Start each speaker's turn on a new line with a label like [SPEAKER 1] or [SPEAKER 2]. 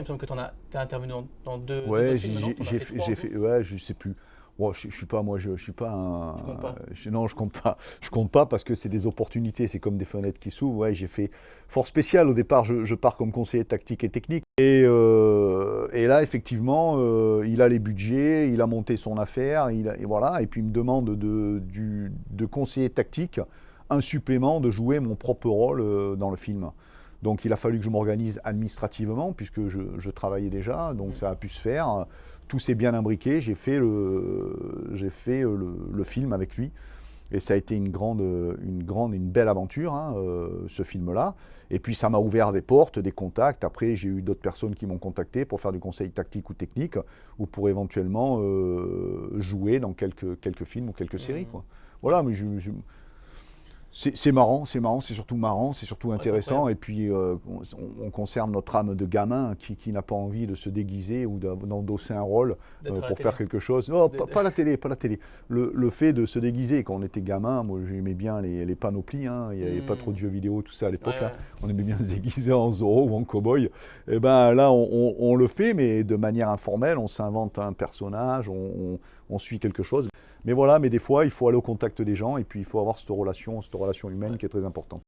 [SPEAKER 1] Il me semble que t'es intervenu dans deux
[SPEAKER 2] Ouais,
[SPEAKER 1] autres films, non? T'en as fait trois en tout?
[SPEAKER 2] ouais, je sais plus. Bon, je suis pas, moi, je suis pas
[SPEAKER 1] Tu comptes pas?
[SPEAKER 2] non, je compte pas. Je compte pas parce que c'est des opportunités, c'est comme des fenêtres qui s'ouvrent. Ouais, j'ai fait Force Spéciale. Au départ, je pars comme conseiller tactique et technique. Et là, effectivement, il a les budgets, il a monté son affaire, et voilà. Et puis il me demande de conseiller tactique un supplément de jouer mon propre rôle dans le film. Donc il a fallu que je m'organise administrativement, puisque je travaillais déjà, donc
[SPEAKER 1] Mhm.
[SPEAKER 2] ça a pu se faire. Tout s'est bien imbriqué, j'ai fait le film avec lui. Et ça a été une belle aventure, hein, ce film-là. Et puis ça m'a ouvert des portes, des contacts. Après, j'ai eu d'autres personnes qui m'ont contacté pour faire du conseil tactique ou technique, ou pour éventuellement jouer dans quelques films ou quelques séries,
[SPEAKER 1] Mhm.
[SPEAKER 2] quoi.
[SPEAKER 1] Ouais,
[SPEAKER 2] Voilà, mais c'est marrant, c'est surtout marrant, c'est surtout
[SPEAKER 1] ouais, c'est
[SPEAKER 2] intéressant.
[SPEAKER 1] incroyable.
[SPEAKER 2] Et puis, on conserve notre âme de gamin qui n'a pas envie de se déguiser ou d'endosser un rôle
[SPEAKER 1] D'être à la
[SPEAKER 2] pour faire
[SPEAKER 1] télé.
[SPEAKER 2] quelque chose. Non,
[SPEAKER 1] De- de-
[SPEAKER 2] pas la télé, pas la télé. Le fait de se déguiser, quand on était gamin, moi j'aimais bien les panoplies, hein. Il n'y avait pas trop de
[SPEAKER 1] Hmm.
[SPEAKER 2] jeux vidéo, tout ça à
[SPEAKER 1] Ouais,
[SPEAKER 2] l'époque, hein.
[SPEAKER 1] ouais.
[SPEAKER 2] On aimait bien se déguiser en Zorro ou en cow-boy. Et ben là, on le fait, mais de manière informelle. On s'invente un personnage, on suit quelque chose. Mais voilà, mais des fois, il faut aller au contact des gens et puis il faut avoir cette relation humaine
[SPEAKER 1] Ouais.
[SPEAKER 2] qui est très importante.